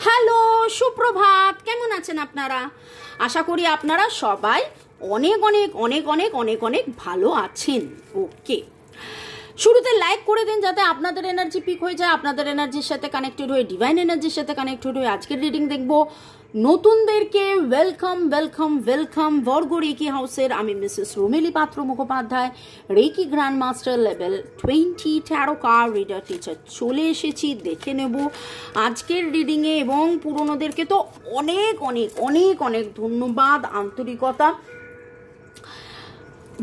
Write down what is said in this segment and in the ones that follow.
Hello, সুপ্রভাত। কেমন আছেন আপনারা? আশা করি আপনারা সবাই অনেক অনেক অনেক অনেক অনেক অনেক ভালো আছেন। ওকে, শুরুতে লাইক করে দিন যাতে আপনাদের এনার্জি পিক হয়ে যায়, আপনাদের এনার্জির সাথে কানেক্টেড হয়ে, ডিভাইন এনার্জির সাথে কানেক্টেড হয়ে আজকের রিডিং দেখবো। নতুনদেরকে ওয়েলকাম ওয়েলকাম ওয়েলকাম। বর্গ রেকি হাউসের আমি Mrs Rumeli Patra Mukhopadhyay, reiki grand master level 20 tarot card reader teacher চলে এসেছি। দেখে নেব আজকের রিডিংয়ে, এবং পুরনোদেরকে তো অনেক অনেক অনেক অনেক ধন্যবাদ, আন্তরিকতা।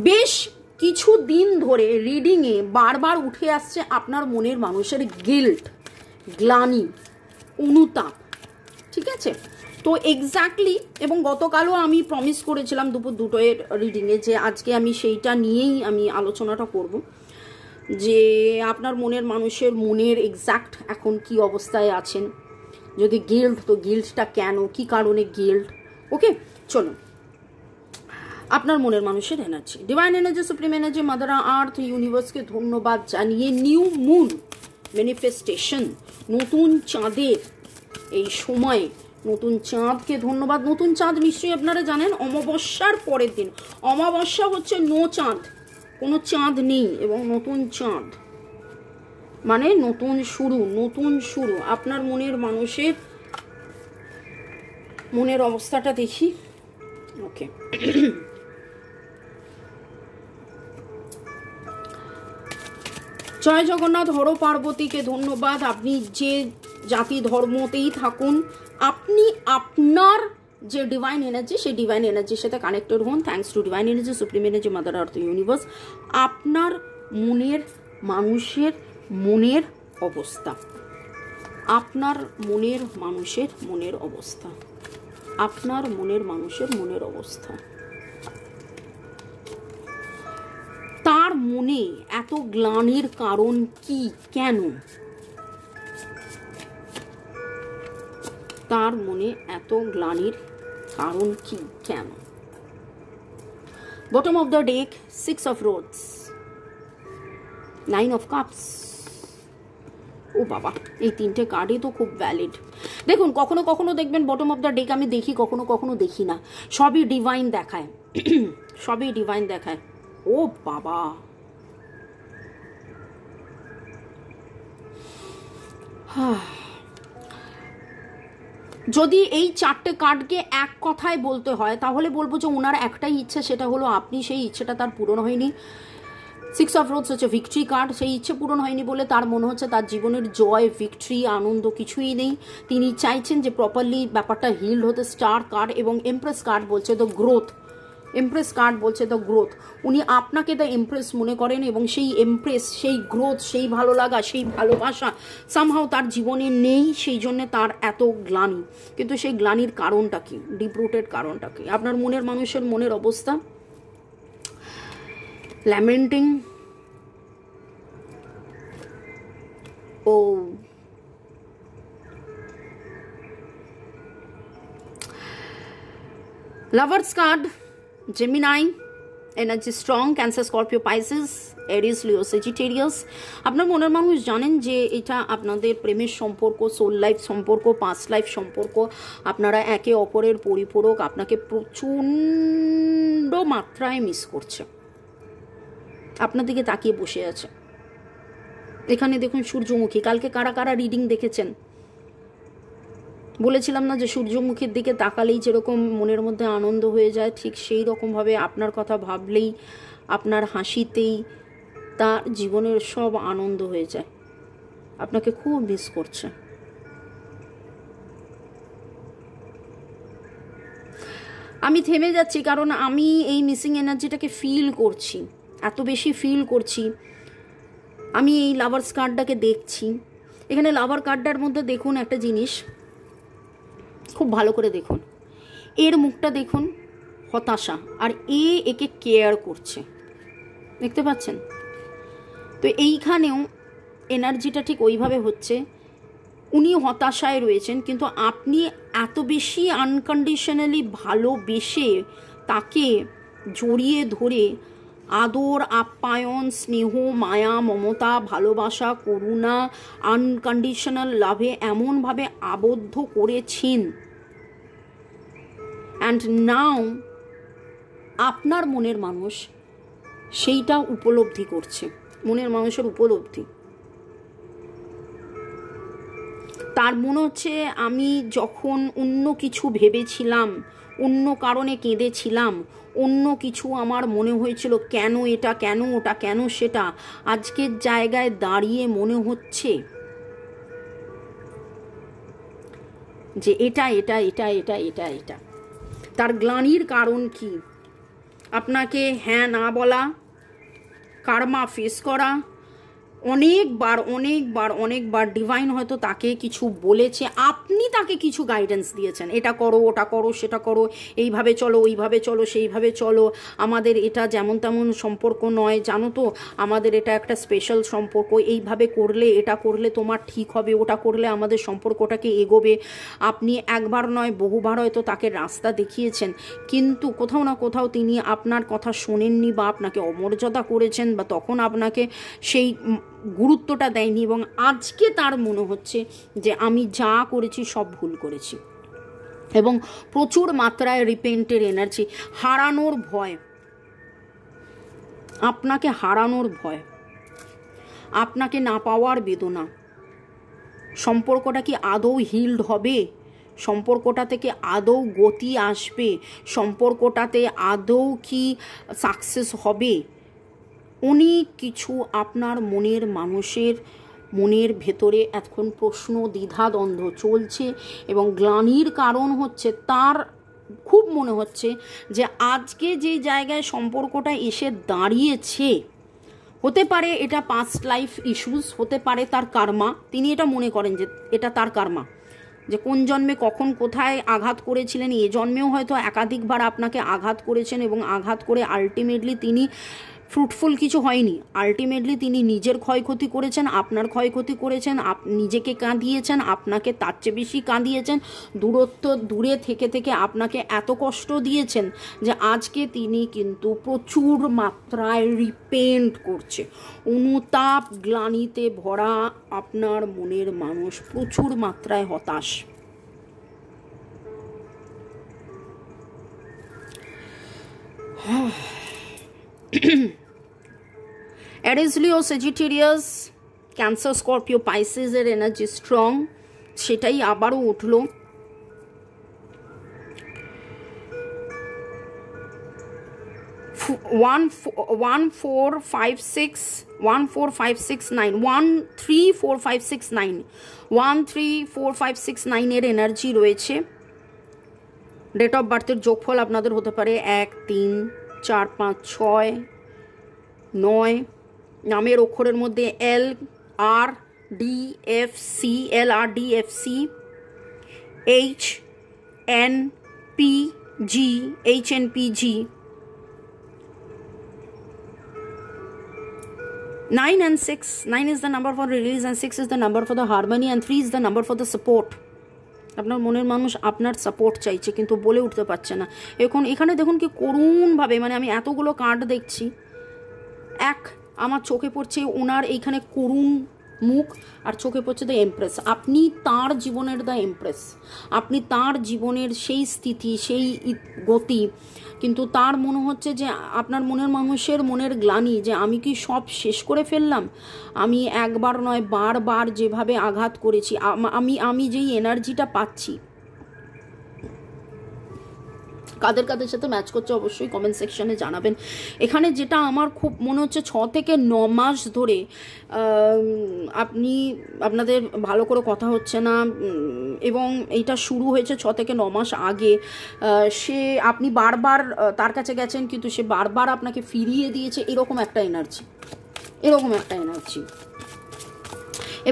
বেশ কিছু দিন ধরে রিডিংয়ে বারবার উঠে আসছে আপনার মনের মানুষের গিল্ট, গ্লানি, অনুতাপ। ঠিক আছে, তো এক্স্যাক্টলি, এবং গতকালও আমি প্রমিস করেছিলাম দুপুর 2টোর রিডিংয়ে যে আজকে আমি সেইটা নিয়েই আমি আলোচনাটা করব, যে আপনার মনের মানুষের মনের এক্স্যাক্ট এখন কি অবস্থায় আছেন। যদি গিল্ট, তো গিল্টটা কেন, কি কারণে গিল্ট। ওকে, চলুন। আপনার মনের মানুষের energy, divine energy, supreme energy, mother earth, ইউনিভার্সকে ধন্যবাদ জানিয়ে নিউ মুন ম্যানিফেস্টেশন, নতুন চাঁদের এই সময়ে নতুন চাঁদকে ধন্যবাদ। নতুন চাঁদ নিশ্চয়ই আপনারা জানেন অমাবস্যার পরের দিন। অমাবস্যা হচ্ছে নো চাঁদ, কোনো চাঁদ নেই, এবং নতুন চাঁদ মানে নতুন শুরু, নতুন শুরু। আপনার মনের মানুষের মনের অবস্থাটা দেখি। ওকে, জয় জগন্নাথ, হর পার্বতীকে ধন্যবাদ। আপনি যে জাতি ধর্মতেই থাকুন, আপনি আপনার যে ডিভাইন এনার্জি, সেই ডিভাইন এনার্জির সাথে কানেক্টেড হন। Thanks to divine energy, supreme energy, mother Earth, universe. আপনার মনের মানুষের মনের অবস্থা, আপনার মনের মানুষের মনের অবস্থা, আপনার মনের মানুষের মনের অবস্থা। তার মনে এত গ্লানির কারণ কি, কেন? তার মনে এত গ্লানির কারণ কি, কেন? Bottom of the deck, 6 of rods, 9 of cups. ও বাবা, এই 3টে কার্ডই তো খুব ভ্যালিড। দেখুন, কখনো কখনো দেখবেন বটম অফ দ্য ডেক আমি দেখি, কখনো কখনো দেখি না। সবই ডিভাইন দেখায়, সবই ডিভাইন দেখায়। ও বাবা, যদি এই 4টে কার্ডকে এক কথায় বলতে হয় তাহলে বলবো যে ওনার একটাই ইচ্ছে, সেটা হলো আপনি সেই ইচ্ছেটা তার পূরণ হয়নি। 6 অফ রোডস হচ্ছে ভিক্টরি কার্ড। সেই ইচ্ছে পূরণ হয়নি বলে তার মনে হচ্ছে তার জীবনের জয়, ভিক্টরি, আনন্দ কিছুই নেই। তিনি চাইছেন যে প্রপারলি ব্যাপারটা হিল্ড হতে। স্টার কার্ড এবং এমপ্রেস কার্ড বলছে দ্য গ্রোথ। এমপ্রেস কার্ড বলছে দ্য গ্রোথ। উনি আপনাকে দ্য এমপ্রেস মনে করেন, এবং সেই এমপ্রেস, সেই গ্রোথ, সেই ভালো লাগা, সেই ভালোবাসা সামহাও তার জীবনে নেই। সেই জন্যে তার এত গ্লানি। কিন্তু সেই গ্লানির কারণটা কি, ডিপ রুটেড কারণটা কি? আপনার মনের মানুষের মনের অবস্থা, ল্যামেন্টিং। ও lovers card, Gemini energy strong, Cancer, Scorpio, Pisces, Aries, Leo, Sagittarius. আপনার মনের মানুষ জানেন যে এটা আপনাদের প্রেমের সম্পর্ক, সোল লাইফ সম্পর্ক, পাস্ট লাইফ সম্পর্ক। আপনারা একে অপরের পরিপূরক। আপনাকে প্রচণ্ড মাত্রায় মিস করছে, আপনার দিকে তাকিয়ে বসে আছে। এখানে দেখুন সূর্যমুখী। কালকে কারা কারা রিডিং দেখেছেন? বলেছিলাম না যে সূর্যমুখীর দিকে তাকালেই যেরকম মনের মধ্যে আনন্দ হয়ে যায়, ঠিক সেই রকমভাবে আপনার কথা ভাবলেই, আপনার হাসিতেই তার জীবনের সব আনন্দ হয়ে যায়। আপনাকে খুব মিস করছে। আমি থেমে যাচ্ছি কারণ আমি এই মিসিং এনার্জিটাকে ফিল করছি, এত বেশি ফিল করছি। আমি এই লাভার্স কার্ডটাকে দেখছি। এখানে লাভার কার্ডটার মধ্যে দেখুন একটা জিনিস, খুব ভালো করে দেখুন। এর মুখটা দেখুন, হতাশা, আর একে কেয়ার করছে, দেখতে পাচ্ছেন? তো এইখানেও এনার্জিটা ঠিক ওইভাবে হচ্ছে। উনি হতাশায় রয়েছেন, কিন্তু আপনি এত বেশি আনকন্ডিশনালি ভালোবেসে তাকে জড়িয়ে ধরে আদর, আপ্যায়ন, স্নেহ, মায়া, মমতা, ভালোবাসা, করুণা, আনকন্ডিশনাল লাভে এমনভাবে আবদ্ধ করেছেন, অ্যান্ড নাও আপনার মনের মানুষ সেইটা উপলব্ধি করছে। মনের মানুষের উপলব্ধি, তার মনে হচ্ছে আমি যখন অন্য কিছু ভেবেছিলাম, অন্য কারণে কেঁদেছিলাম, অন্য কিছু আমার মনে হয়েছিল, কেন এটা, কেন ওটা, কেন সেটা, আজকের জায়গায় দাঁড়িয়ে মনে হচ্ছে যে এটা এটা এটা এটা এটা এটা। তার গ্লানির কারণ কি? আপনাকে হ্যাঁ না বলা, কার্মা ফেস করা, অনেকবার অনেকবার অনেকবার ডিভাইন হয়তো তাকে কিছু বলেছে, আপনি তাকে কিছু গাইডেন্স দিয়েছেন, এটা করো, ওটা করো, সেটা করো, এইভাবে চলো, ওইভাবে চলো, সেইভাবে চলো, আমাদের এটা যেমন তেমন সম্পর্ক নয়, জানো তো আমাদের এটা একটা স্পেশাল সম্পর্ক, এইভাবে করলে, এটা করলে তোমার ঠিক হবে, ওটা করলে আমাদের সম্পর্কটাকে এগোবে। আপনি একবার নয় বহুবার হয়তো তাকে রাস্তা দেখিয়েছেন, কিন্তু কোথাও না কোথাও তিনি আপনার কথা শোনেননি বা আপনাকে অমর্যাদা করেছেন, বা তখন আপনাকে সেই গুরুত্বটা দেয়নি, এবং আজকে তার মনে হচ্ছে যে আমি যা করেছি সব ভুল করেছি, এবং প্রচুর মাত্রায় রিপেন্টের এনার্জি, হারানোর ভয়, আপনাকে হারানোর ভয়, আপনাকে না পাওয়ার বেদনা। সম্পর্কটা কি আদৌ হিল্ড হবে? সম্পর্কটা থেকে আদৌ গতি আসবে? সম্পর্কটাতে আদৌ কি সাকসেস হবে? অনেক কিছু আপনার মনের মানুষের মনের ভেতরে এখন প্রশ্ন, দ্বিধাদ্বন্দ্ব চলছে, এবং গ্লানির কারণ হচ্ছে তার খুব মনে হচ্ছে যে আজকে যে জায়গায় সম্পর্কটা এসে দাঁড়িয়েছে, হতে পারে এটা পাস্ট লাইফ ইস্যুস, হতে পারে তার কার্মা, তিনি এটা মনে করেন যে এটা তার কার্মা, যে কোন জন্মে কখন কোথায় আঘাত করেছিলেন, এ জন্মেও হয়তো একাধিকবার আপনাকে আঘাত করেছেন, এবং আঘাত করে আলটিমেটলি তিনি ফ্রুটফুল কিছু হয়নি, আলটিমেটলি তিনি নিজের ক্ষয়ক্ষতি করেছেন, আপনার ক্ষয়ক্ষতি করেছেন, নিজেকে কাঁদিয়েছেন, আপনাকে তার চেয়ে বেশি কাঁদিয়েছেন, দূরে থেকে থেকে আপনাকে এত কষ্ট দিয়েছেন যে আজকে তিনি কিন্তু প্রচুর মাত্রায় রিপেন্ট করছে। অনুতাপ গ্লানিতে ভরা আপনার মনের মানুষ প্রচুর মাত্রায় হতাশ। Aries, Leo, Sagittarius, Cancer, Scorpio, Pisces এর এনার্জি স্ট্রং, সেটাই আবারও উঠলো। 1 4 5 6 1 4 5 6 9 1 3 4 5 6 9 1 3 4 5 6 9 এর এনার্জি রয়েছে। ডেট অফ বার্থের যোগফল আপনাদের হতে পারে 1 3 4 5 6 9। নামের অক্ষরের মধ্যে L R D F C, L R D F C, H N P G, H N P G. 9 and 6, 9 is the number for release and 6 is the number for the harmony and 3 is the number for the support. আপনার মনের মানুষ আপনার support চাইছে কিন্তু বলে উঠতে পারছে না। এখন এখানে দেখুন কি করুণভাবে, মানে আমি এতগুলো কার্ড দেখছি, আমার চোখে পড়ছে ওনার এইখানে করুণ মুখ, আর চোখে পড়ছে দ্য এমপ্রেস। আপনি তার জীবনের দ্য এমপ্রেস, আপনি তার জীবনের সেই স্থিতি, সেই গতি, কিন্তু তার মনে হচ্ছে যে আপনার মনের মানুষের মনের গ্লানি যে আমি কি সব শেষ করে ফেললাম, আমি একবার নয় বারবার যেভাবে আঘাত করেছি, আমি যেই এনার্জিটা পাচ্ছি। কাদের কাদের সাথে ম্যাচ করছে অবশ্যই কমেন্ট সেকশনে জানাবেন। এখানে যেটা আমার খুব মনে হচ্ছে 6 থেকে 9 মাস ধরে আপনাদের ভালো করে কথা হচ্ছে না, এবং এইটা শুরু হয়েছে 6 থেকে 9 মাস আগে। আপনি বারবার তার কাছে গেছেন কিন্তু সে বারবার আপনাকে ফিরিয়ে দিয়েছে, এরকম একটা এনার্জি।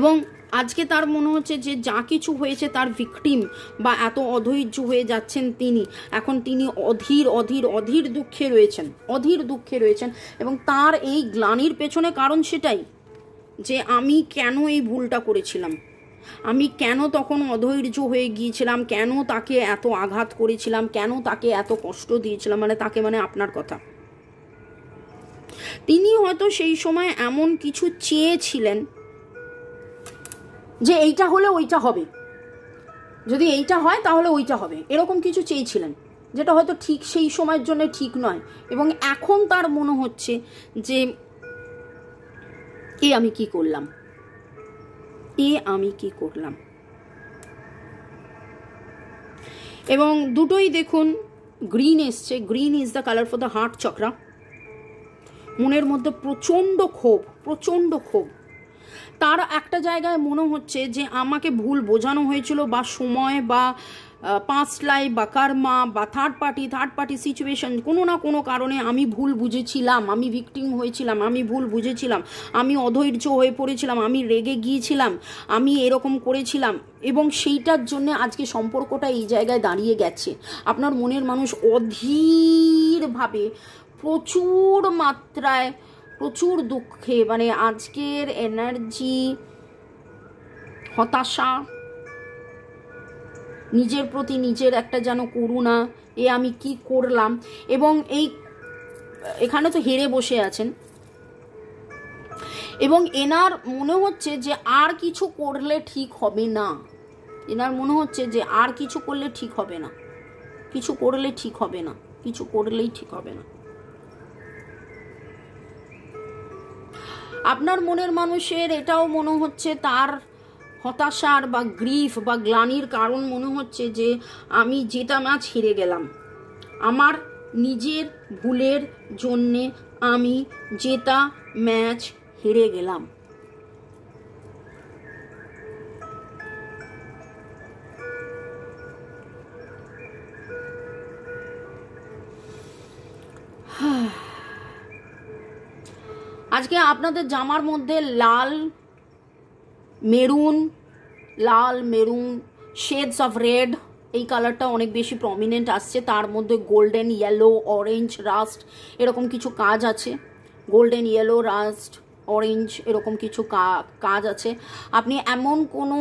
এবং আজকে তার মনে হচ্ছে যে যা কিছু হয়েছে তার ভিকটিম বা এত অধৈর্য হয়ে যাচ্ছেন তিনি, এখন তিনি অধীর দুঃখে রয়েছেন, এবং তার এই গ্লানির পেছনে কারণ সেটাই যে আমি কেন এই ভুলটা করেছিলাম, আমি কেন তখন অধৈর্য হয়ে গিয়েছিলাম, কেন তাকে এত আঘাত করেছিলাম, কেন তাকে এত কষ্ট দিয়েছিলাম, মানে তাকে মানে আপনার কথা। তিনি হয়তো সেই সময় এমন কিছু চেয়েছিলেন যে এইটা হলে ওইটা হবে, যদি এইটা হয় তাহলে ওইটা হবে, এরকম কিছু চেয়েছিলেন যেটা হয়তো ঠিক সেই সময়ের জন্য ঠিক নয়। এবং এখন তার মনে হচ্ছে যে আমি কি করলাম, আমি কি করলাম। এবং দুটোই দেখুন গ্রিন এসছে, green is the colour for the heart chakra. মনের মধ্যে প্রচণ্ড ক্ষোভ। তার একটা জায়গায় মনে হচ্ছে যে আমাকে ভুল বোঝানো হয়েছিল, বা সময়, বা পাস্ট লাইফ, বা কর্মা, বা থার্ড পার্টি সিচুয়েশন, কোনো না কোনো কারণে আমি ভুল বুঝেছিলাম, আমি ভিকটিম হয়েছিলাম, আমি ভুল বুঝেছিলাম, আমি অধৈর্য হয়ে পড়েছিলাম, আমি রেগে গিয়েছিলাম, আমি এরকম করেছিলাম, এবং সেইটার জন্য আজকে সম্পর্কটা এই জায়গায় দাঁড়িয়ে গেছে। আপনার মনের মানুষ অধীরভাবে প্রচুর মাত্রায়, প্রচুর দুঃখে, মানে আজকের এনার্জি হতাশা, নিজের প্রতি নিজের একটা যেন করুণা, আমি কি করলাম। এবং এখানে তো হেরে বসে আছেন, এবং এনার মনে হচ্ছে যে আর কিছু করলে ঠিক হবে না, এনার মনে হচ্ছে যে আর কিছু করলে ঠিক হবে না, কিছু করলেই ঠিক হবে না। আপনার মনের মানুষের এটাও মনে হচ্ছে, তার হতাশার বা গ্রিফ বা গ্লানির কারণ মনে হচ্ছে যে আমি যেটা ম্যাচ হেরে গেলাম, আমার নিজের ভুলের জন্যে আমি যেটা ম্যাচ হেরে গেলাম। আজকে আপনাদের জামার মধ্যে লাল মেরুন শেডস অফ রেড, এই কালারটা অনেক বেশি প্রমিনেন্ট আসছে। তার মধ্যে গোল্ডেন, ইয়েলো, অরেঞ্জ, রাস্ট এরকম কিছু কাজ আছে। গোল্ডেন, ইয়েলো, রাস্ট, অরেঞ্জ এরকম কিছু কাজ আছে। আপনি এমন কোনো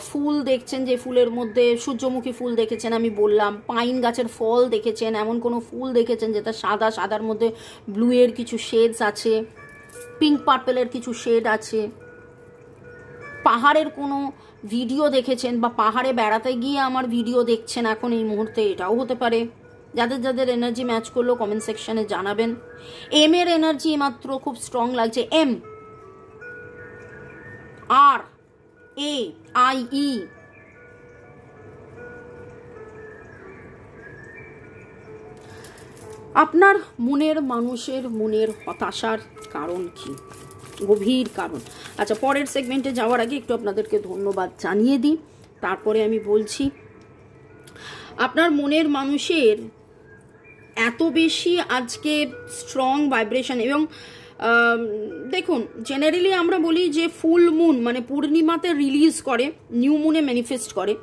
ফুল দেখছেন যে ফুলের মধ্যে, সূর্যমুখী ফুল দেখেছেন আমি বললাম, পাইন গাছের ফল দেখেছেন, এমন কোনো ফুল দেখেছেন যেটা সাদার মধ্যে ব্লু এর কিছু শেডস আছে, পিঙ্ক পার্পেলের কিছু শেড আছে। পাহাড়ের কোনো ভিডিও দেখেছেন, বা পাহাড়ে বেড়াতে গিয়ে আমার ভিডিও দেখছেন এখন এই মুহূর্তে, এটাও হতে পারে। যাদের এনার্জি ম্যাচ করলো কমেন্ট সেকশনে জানাবেন। এম এর এনার্জি মাত্র খুব স্ট্রং লাগছে, এম, আর, এ, আই, ই। আপনার মনের মানুষের মনের হতাশার কারণ কি, গভীর কারণ। আচ্ছা, পরের সেগমেন্টে যাওয়ার আগে একটু আপনাদেরকে ধন্যবাদ জানিয়ে দিই, তারপরে আমি বলছি। আপনার মনের মানুষের এত বেশি আজকে স্ট্রং ভাইব্রেশন, এবং দেখুন জেনারেলি আমরা বলি যে ফুল মুন মানে পূর্ণিমাতে রিলিজ করে, নিউ মুনে ম্যানিফেস্ট করে।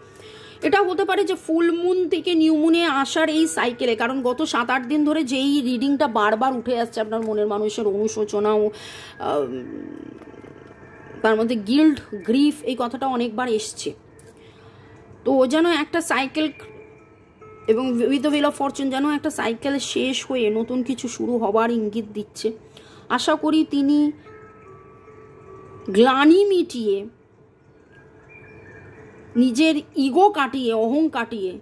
এটা হতে পারে যে ফুল মুন থেকে নিউ মুনে আসার এই সাইকেলে, কারণ গত 7-8 দিন ধরে যেই রিডিংটা বারবার উঠে আসছে আপনার মনের মানুষের অনুশোচনাও, তার মধ্যে গিল্ট, গ্রিফ, এই কথাটা অনেকবার এসছে। তো যেন একটা সাইকেল, এবং with the wheel of Fortune যেন একটা সাইকেল শেষ হয়ে নতুন কিছু শুরু হবার ইঙ্গিত দিচ্ছে। আশা করি তিনি গ্লানি মিটিয়ে, নিজের ইগো কাটিয়ে, অহং কাটিয়ে,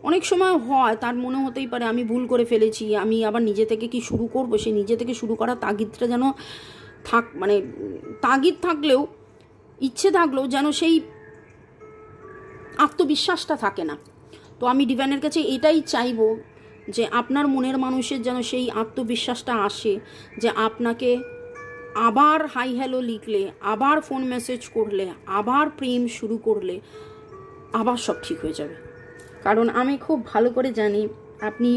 অনেক সময় হয় তার মনে হতেই পারে আমি ভুল করে ফেলেছি, আমি আবার নিজে থেকে কি শুরু করবো, সেই নিজে থেকে শুরু করার তাগিদটা যেন মানে তাগিদ থাকলেও, ইচ্ছে থাকলেও যেন সেই আত্মবিশ্বাসটা থাকে না। তো আমি ডিভাইনের কাছে এটাই চাইবো যে আপনার মনের মানুষের যেন সেই আত্মবিশ্বাসটা আসে, যে আপনাকে আবার হাই হ্যালো লিখলে, আবার ফোন মেসেজ করলে, আবার প্রেম শুরু করলে আবার সব ঠিক হয়ে যাবে। কারণ আমি খুব ভালো করে জানি আপনি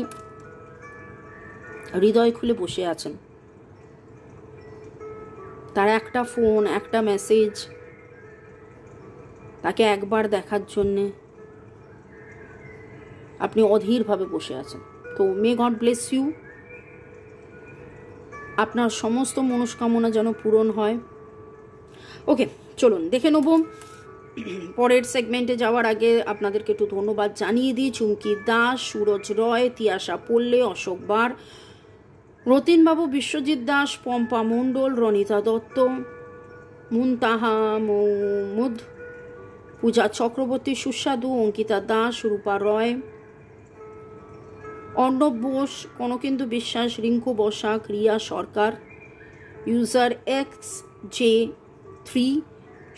হৃদয় খুলে বসে আছেন। তার একটা ফোন, একটা মেসেজ, তাকে একবার দেখার জন্যে আপনি অধীরভাবে বসে আছেন। তো মে গড ব্লেস ইউ, আপনার সমস্ত মনস্কামনা যেন পূরণ হয়। ওকে, চলুন দেখে নেব। পরের সেগমেন্টে যাওয়ার আগে আপনাদেরকে একটু ধন্যবাদ জানিয়ে দিই। চুমকি দাস, সুরজ রয়, তিয়াশা পল্লে, অশোক বার, রতিনবাবু, বিশ্বজিৎ দাস, পম্পা মণ্ডল, রনিতা দত্ত, মুনতাহা মহমুদ, পূজা চক্রবর্তী, সুস্বাদু, অঙ্কিতা দাস, রূপা রয়, অর্ণব বোস, কনকেন্দু বিশ্বাস, রিঙ্কু বসাক, রিয়া সরকার, ইউজার XJ3,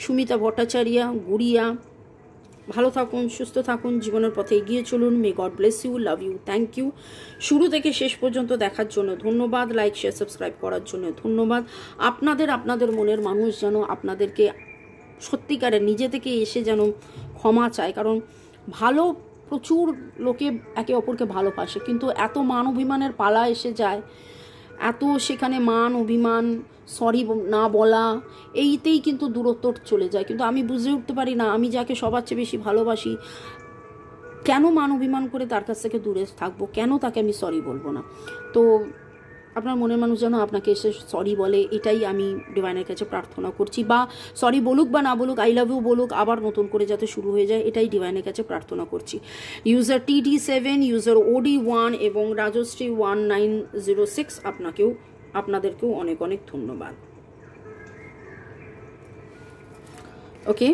সুমিতা ভট্টাচার্য, গুড়িয়া। ভালো থাকুন, সুস্থ থাকুন, জীবনের পথে এগিয়ে চলুন। May God bless you, love you, thank you. শুরু থেকে শেষ পর্যন্ত দেখার জন্য ধন্যবাদ, লাইক শেয়ার সাবস্ক্রাইব করার জন্য ধন্যবাদ। আপনাদের মনের মানুষ যেন আপনাদেরকে সত্যিকারের নিজে থেকে এসে যেন ক্ষমা চায়, কারণ ভালো প্রচুর লোকে একে অপরকে ভালোবাসে, কিন্তু এত মান অভিমানের পালা এসে যায়, এত সেখানে মান অভিমান, সরি না বলা, এইতেই কিন্তু দূরত্ব চলে যায়। কিন্তু আমি বুঝে উঠতে পারি না, আমি যাকে সবার চেয়ে বেশি ভালোবাসি, কেন মান অভিমান করে তার কাছ থেকে দূরে থাকবো, কেন তাকে আমি সরি বলবো না। তো আপনার মনের মানুষ যেন আপনাকে এসে সরি বলে, এটাই আমি ডিভাইনের কাছে প্রার্থনা করছি। বা সরি বলুক বা না বলুক, আই লাভ ইউ বলুক, আবার নতুন করে যাতে শুরু হয়ে যায়, এটাই ডিভাইনের কাছে প্রার্থনা করছি। ইউজার TD7, ইউজার OD1 এবং রাজশ্রী 1906, আপনাদেরকেও অনেক অনেক ধন্যবাদ। ওকে,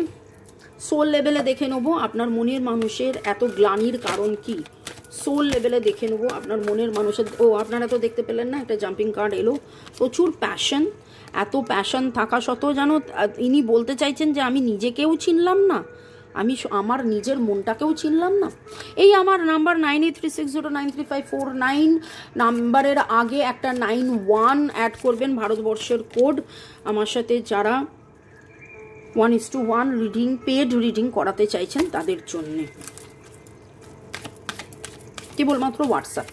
সোল লেভেলে দেখে নেবো আপনার মনের মানুষের এত গ্লানির কারণ কি। সোল লেভেলে দেখে নেবো আপনার মনের মানুষের। আপনারা তো দেখতে পেলেন না, একটা জাম্পিং কার্ড এলো, প্রচুর প্যাশন। এত প্যাশন থাকা সত্ত্বেও জানো ইনি বলতে চাইছেন যে আমি নিজেকেও চিনলাম না, আমি আমার নিজের মনটাকেও চিনলাম না। এই আমার নাম্বার 9836093549 নাম্বারের আগে একটা 91 অ্যাড করবেন, ভারতবর্ষের কোড। আমার সাথে যারা 1:1 রিডিং, পেড রিডিং করাতে চাইছেন তাদের জন্যে, কেবলমাত্র WhatsApp.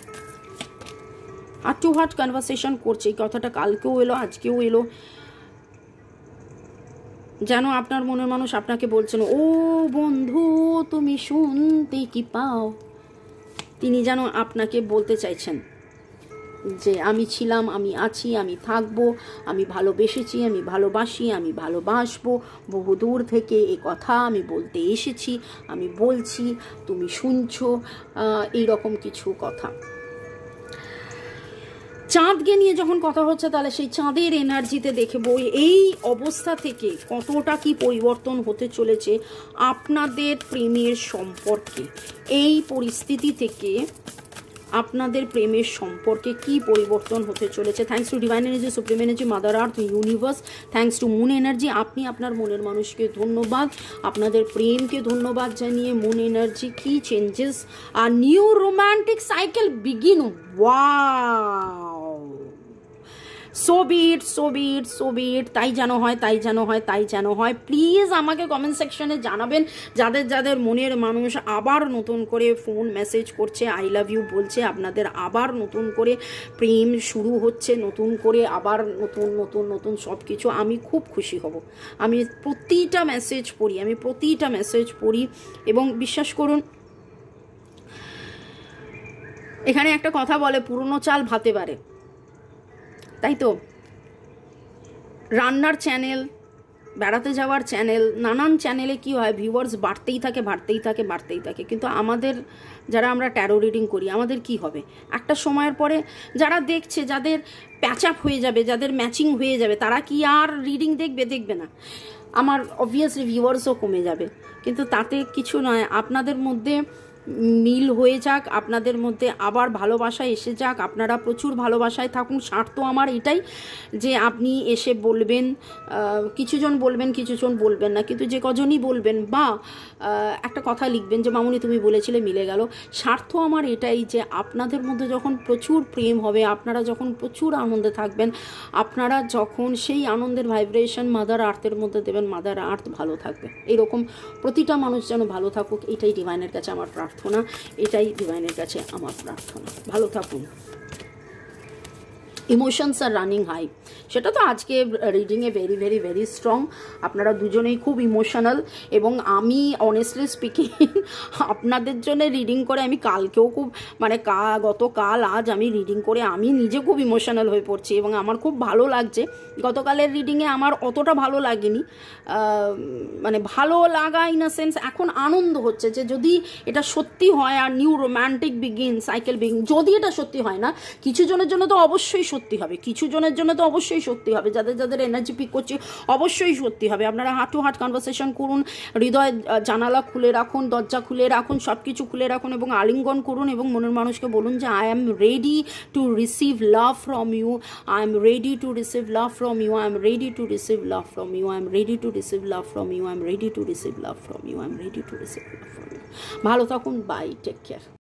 Heart to heart conversation করছে, এই কথাটা কালকেও এলো, আজকেও এলো, যেন আপনার মনের মানুষ আপনাকে বলছেন, ও বন্ধু তুমি শুনতে কি পাও। তিনি যেন আপনাকে বলতে চাইছেন যে আমি ছিলাম, আমি আছি, আমি থাকবো, আমি ভালোবেসেছি, আমি ভালোবাসি, আমি ভালোবাসবো, বহুদূর থেকে এ কথা আমি বলতে এসেছি, আমি বলছি, তুমি শুনছো, এইরকম কিছু কথা। চাঁদকে নিয়ে যখন কথা হচ্ছে, তাহলে সেই চাঁদের এনার্জিতে দেখবো এই অবস্থা থেকে কতটা কি পরিবর্তন হতে চলেছে আপনাদের প্রেমের সম্পর্কে। এই পরিস্থিতি থেকে আপনাদের প্রেমের সম্পর্কে কি পরিবর্তন হতে চলেছে। Thanks to divine energy, supreme energy, mother Earth, universe, thanks to moon energy. আপনি আপনার মনের মানুষকে ধন্যবাদ, আপনাদের প্রেমকে ধন্যবাদ জানিয়ে মুন এনার্জি কি চেঞ্জেস আর new romantic cycle begin. Wow, so be it, so be it, so be it. তাই যেন হয়, তাই যেন হয়, তাই যেন হয়। প্লিজ আমাকে কমেন্ট সেকশনে জানাবেন যাদের যাদের মনের মানুষ আবার নতুন করে ফোন মেসেজ করছে, আই লাভ ইউ বলছে, আপনাদের আবার নতুন করে প্রেম শুরু হচ্ছে, নতুন করে আবার নতুন নতুন নতুন সব কিছু। আমি খুব খুশি হব। আমি প্রতিটা মেসেজ পড়ি, এবং বিশ্বাস করুন এখানে একটা কথা বলে, পুরনো চাল ভাতে বাড়ে, তাই তো। রান্নার চ্যানেল, বেড়াতে যাওয়ার চ্যানেল, নানান চ্যানেলে কি হয়, ভিউয়ার্স বাড়তেই থাকে। কিন্তু আমাদের যারা আমরা ট্যারো রিডিং করি, আমাদের কি হবে, একটা সময়ের পরে যারা দেখছে, যাদের প্যাচ আপ হয়ে যাবে, যাদের ম্যাচিং হয়ে যাবে, তারা কি আর রিডিং দেখবে না। আমার অবভিয়াসলি ভিউয়ার্সও কমে যাবে, কিন্তু তাতে কিছু নয়। আপনাদের মধ্যে মিল হয়ে যাক, আপনাদের মধ্যে আবার ভালোবাসা এসে যাক, আপনারা প্রচুর ভালোবাসায় থাকুন। স্বার্থ আমার এটাই যে আপনি এসে বলবেন, কিছুজন বলবেন, কিছুজন বলবেন না, কিন্তু যে কজনই বলবেন বা একটা কথা লিখবেন যে মামুনি তুমি বলেছিলে, মিলে গেল। স্বার্থ আমার এটাই যে আপনাদের মধ্যে যখন প্রচুর প্রেম হবে, আপনারা যখন প্রচুর আনন্দে থাকবেন, আপনারা যখন সেই আনন্দের ভাইব্রেশন মাদার আর্থের মধ্যে দেবেন, মাদার আর্থ ভালো থাকবে। এরকম প্রতিটা মানুষ যেন ভালো থাকুক, এটাই ডিভাইনের কাছে আমার প্রার্থনা, এটাই ডিভাইনের কাছে আমার প্রার্থনা। ভালো থাকুন। ইমোশনস আর রানিং হাই, সেটা তো আজকে রিডিংয়ে ভেরি ভেরি ভেরি স্ট্রং। আপনারা দুজনেই খুব ইমোশনাল, এবং আমি অনেস্টলি স্পিকিং আপনাদের জন্য রিডিং করে আমি কালকেও খুব মানে গতকাল আজ আমি রিডিং করে আমি নিজে খুব ইমোশনাল হয়ে পড়ছি, এবং আমার খুব ভালো লাগছে। গতকালের রিডিংয়ে আমার অতটা ভালো লাগেনি, মানে ভালো লাগা ইন আ সেন্স এখন আনন্দ হচ্ছে যে যদি এটা সত্যি হয় আর new romantic begin cycle begin, যদি এটা সত্যি হয় না, কিছু জনের জন্য তো অবশ্যই সত্যি হবে, কিছু জনের জন্য তো অবশ্যই সত্যি হবে, যাদের যাদের এনার্জি পিক করছে অবশ্যই সত্যি হবে। আপনারা হার্ট টু হার্ট কনভারসেশন করুন, হৃদয় জানালা খুলে রাখুন, দরজা খুলে রাখুন, সব কিছু খুলে রাখুন এবং আলিঙ্গন করুন, এবং মনের মানুষকে বলুন যে I am ready to receive love from you, I am ready to receive love from you, I am ready to receive love from you, I am ready to receive love from you, I am ready to receive love from you, I am ready to receive love from you. ভালো থাকুন, by, take care.